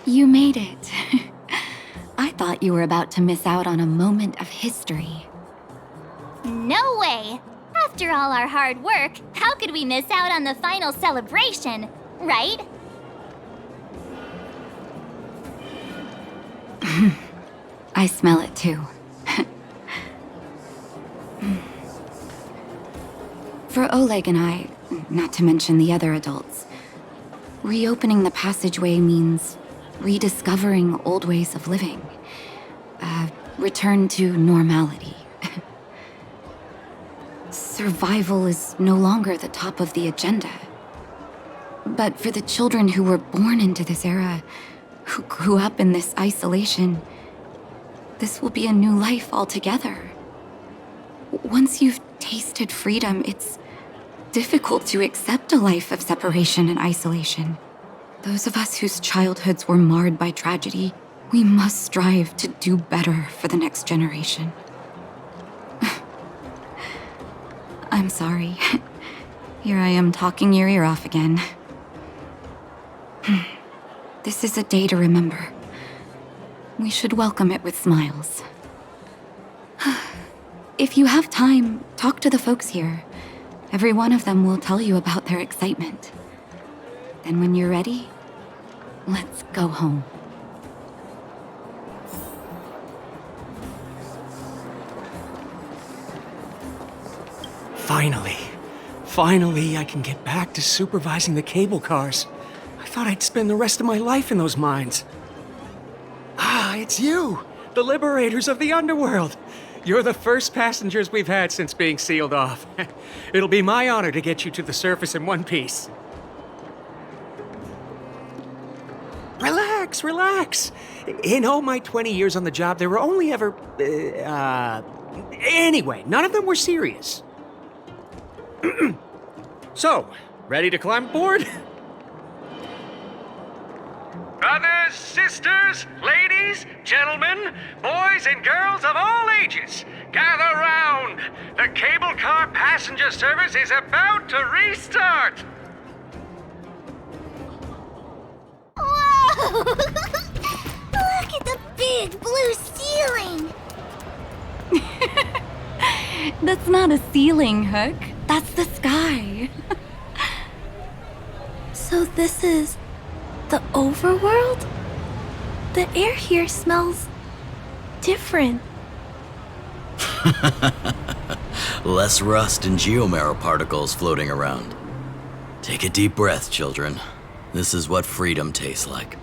You made it. I thought you were about to miss out on a moment of history. No way! After all our hard work, how could we miss out on the final celebration, right? I smell it too. For Oleg and I, not to mention the other adults, reopening the passageway means rediscovering old ways of living. Return to normality. Survival is no longer the top of the agenda. But for the children who were born into this era, who grew up in this isolation, this will be a new life altogether. Once you've tasted freedom, it's difficult to accept a life of separation and isolation. Those of us whose childhoods were marred by tragedy, we must strive to do better for the next generation. I'm sorry. Here I am talking your ear off again. This is a day to remember. We should welcome it with smiles. If you have time, talk to the folks here. Every one of them will tell you about their excitement. Then when you're ready, let's go home. Finally, I can get back to supervising the cable cars. I thought I'd spend the rest of my life in those mines. Ah, it's you, the liberators of the underworld. You're the first passengers we've had since being sealed off. It'll be my honor to get you to the surface in one piece. Relax. In all my 20 years on the job, there were only ever... Anyway, none of them were serious. So, ready to climb aboard? Brothers, sisters, ladies, gentlemen, boys and girls of all ages, gather round. The cable car passenger service is about to restart. Whoa! Look at the big blue ceiling! That's not a ceiling, Hook. That's the sky. So this is the overworld? The air here smells different. Less rust and geomarrow particles floating around. Take a deep breath, children. This is what freedom tastes like.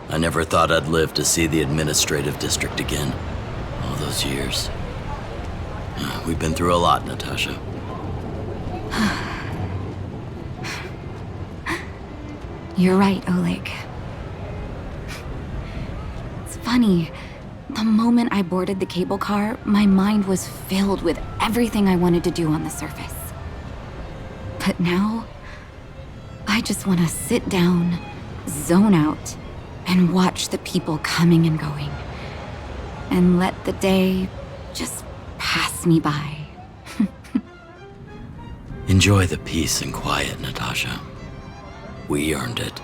I never thought I'd live to see the administrative district again. All those years. We've been through a lot, Natasha. You're right, Oleg. It's funny. The moment I boarded the cable car, my mind was filled with everything I wanted to do on the surface. But now, I just want to sit down, zone out, and watch the people coming and going. And let the day just pass me by. Enjoy the peace and quiet, Natasha. We earned it.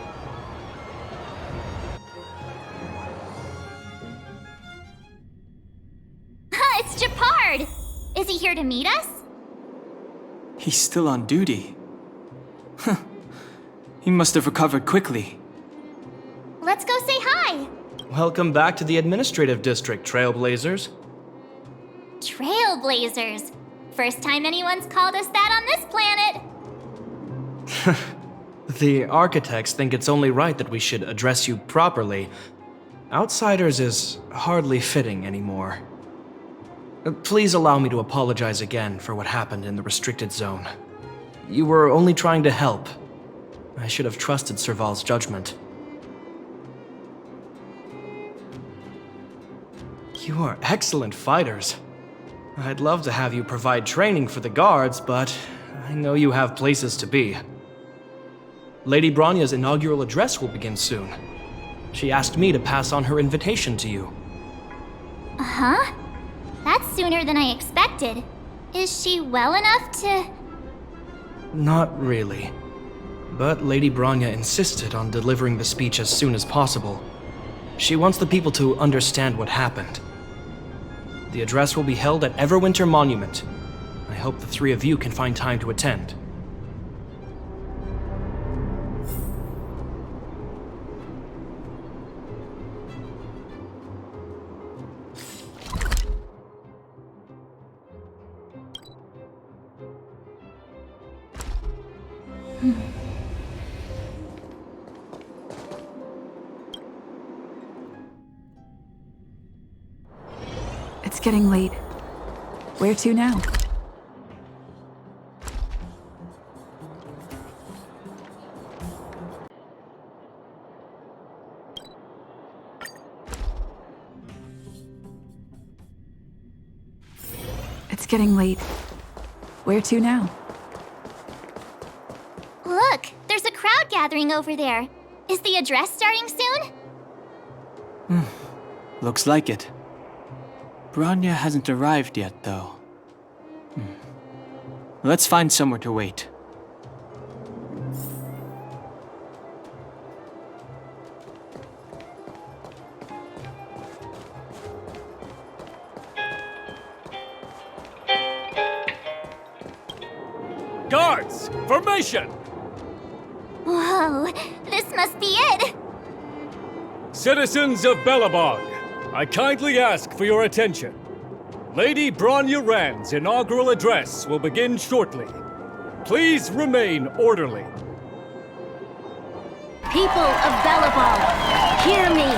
It's Japard! Is he here to meet us? He's still on duty. He must have recovered quickly. Let's go say hi! Welcome back to the administrative district, Trailblazers. Trailblazers. First time anyone's called us that on this planet. The architects think it's only right that we should address you properly. Outsiders is hardly fitting anymore. Please allow me to apologize again for what happened in the restricted zone. You were only trying to help. I should have trusted Serval's judgment. You are excellent fighters. I'd love to have you provide training for the guards, but I know you have places to be. Lady Bronya's inaugural address will begin soon. She asked me to pass on her invitation to you. Huh? That's sooner than I expected. Is she well enough to... Not really. but Lady Bronya insisted on delivering the speech as soon as possible. She wants the people to understand what happened. The address will be held at Everwinter Monument. I hope the three of you can find time to attend. It's getting late. Where to now? It's getting late. Where to now? Look, there's a crowd gathering over there. Is the address starting soon? Looks like it. Bronya hasn't arrived yet, though. Let's find somewhere to wait. Guards! Formation! Whoa, this must be it! Citizens of Belobog, I kindly ask for your attention. Lady Bronya Rand's inaugural address will begin shortly. Please remain orderly. People of Belobog, hear me!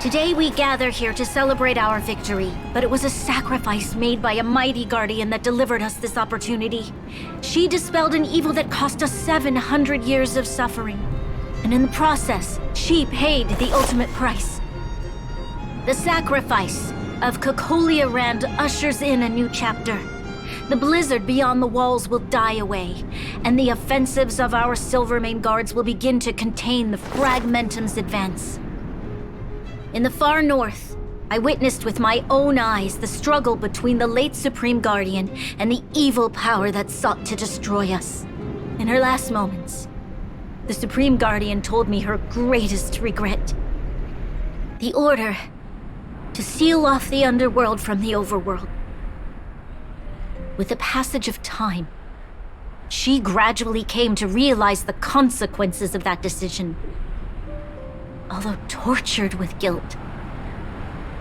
Today we gather here to celebrate our victory, but it was a sacrifice made by a mighty guardian that delivered us this opportunity. She dispelled an evil that cost us 700 years of suffering, and in the process, she paid the ultimate price. The sacrifice of Cocolia Rand ushers in a new chapter. The blizzard beyond the walls will die away, and the offensives of our Silvermane guards will begin to contain the Fragmentum's advance. In the far north, I witnessed with my own eyes the struggle between the late Supreme Guardian and the evil power that sought to destroy us. In her last moments, the Supreme Guardian told me her greatest regret. The order to seal off the underworld from the overworld. With the passage of time, she gradually came to realize the consequences of that decision. Although tortured with guilt,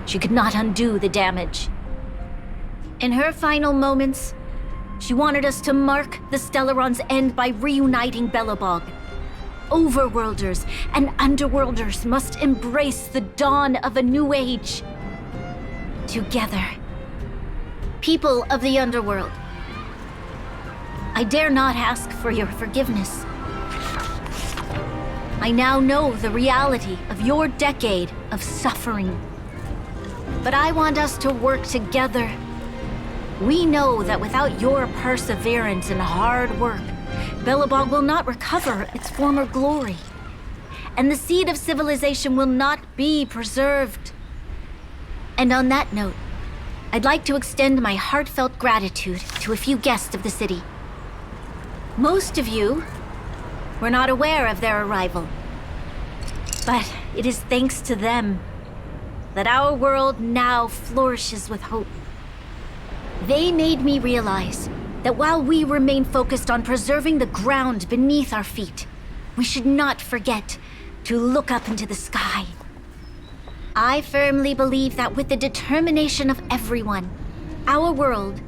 she could not undo the damage. In her final moments, she wanted us to mark the Stellaron's end by reuniting Belobog. Overworlders and Underworlders must embrace the dawn of a new age. Together. People of the Underworld, I dare not ask for your forgiveness. I now know the reality of your decade of suffering. But I want us to work together. We know that without your perseverance and hard work, Belobog will not recover its former glory. And the seed of civilization will not be preserved. And on that note, I'd like to extend my heartfelt gratitude to a few guests of the city. Most of you were not aware of their arrival. But it is thanks to them that our world now flourishes with hope. They made me realize that while we remain focused on preserving the ground beneath our feet, we should not forget to look up into the sky. I firmly believe that with the determination of everyone, our world,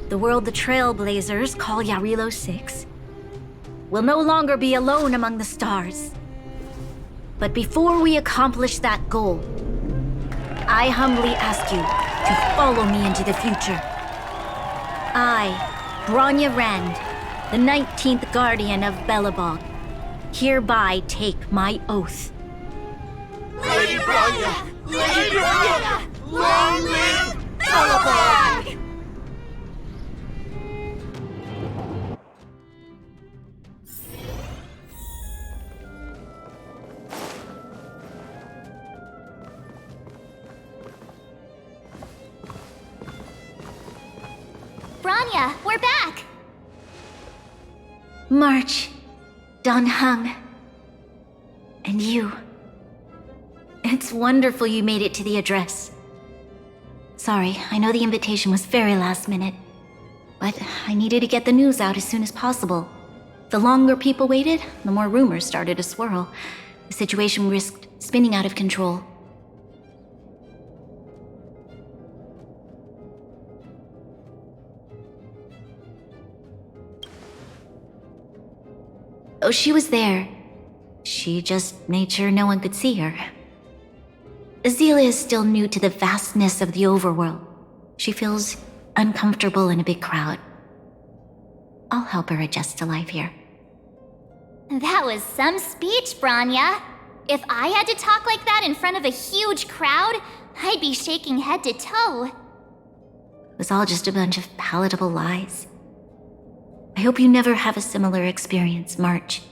the world the Trailblazers call Yarilo 6, will no longer be alone among the stars. But before we accomplish that goal, I humbly ask you to follow me into the future. I, Bronya Rand, the 19th Guardian of Belobog, hereby take my oath. Lady Bronya! Lady Bronya! Long live Belobog! Bronya, we're back! March Don Hung. And you. It's wonderful you made it to the address. Sorry, I know the invitation was very last minute, but I needed to get the news out as soon as possible. The longer people waited, the more rumors started to swirl. The situation risked spinning out of control. Oh, she was there. She just made sure no one could see her. Azalea is still new to the vastness of the overworld. She feels uncomfortable in a big crowd. I'll help her adjust to life here. That was some speech, Bronya. If I had to talk like that in front of a huge crowd, I'd be shaking head to toe. It was all just a bunch of palatable lies. I hope you never have a similar experience, March.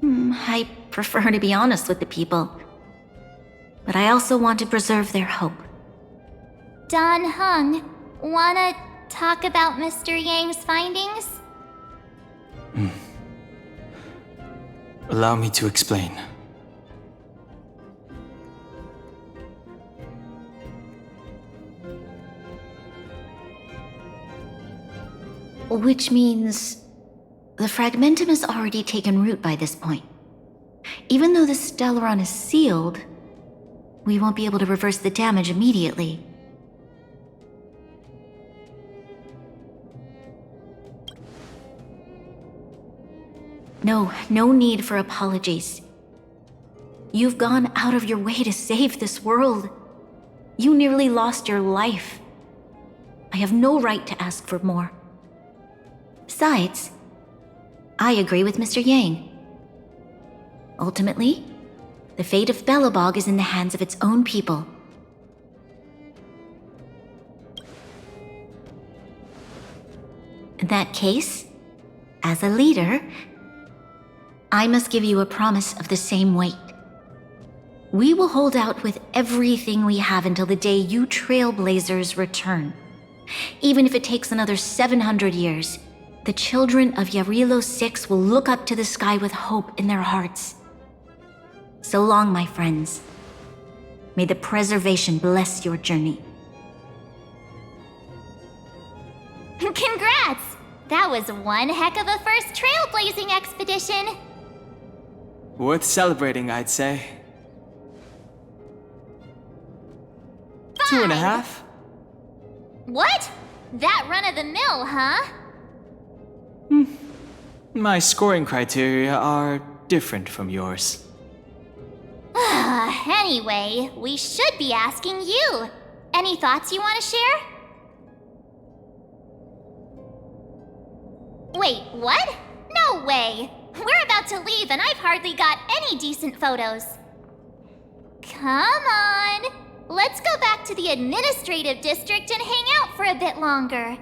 I prefer to be honest with the people. But I also want to preserve their hope. Don Hung, wanna talk about Mr. Yang's findings? Allow me to explain. Which means the fragmentum has already taken root by this point. Even though the Stellaron is sealed, we won't be able to reverse the damage immediately. No need for apologies. You've gone out of your way to save this world. You nearly lost your life. I have no right to ask for more. Besides, I agree with Mr. Yang. Ultimately, the fate of Belobog is in the hands of its own people. In that case, as a leader, I must give you a promise of the same weight. We will hold out with everything we have until the day you Trailblazers return. Even if it takes another 700 years, the children of Yarilo 6 will look up to the sky with hope in their hearts. So long, my friends. May the preservation bless your journey. Congrats! That was one heck of a first trailblazing expedition! Worth celebrating, I'd say. 2.5? What? That run-of-the-mill, huh? My scoring criteria are different from yours. Anyway, we should be asking you. Any thoughts you want to share? Wait, what? No way! We're about to leave and I've hardly got any decent photos. Come on! Let's go back to the administrative district and hang out for a bit longer.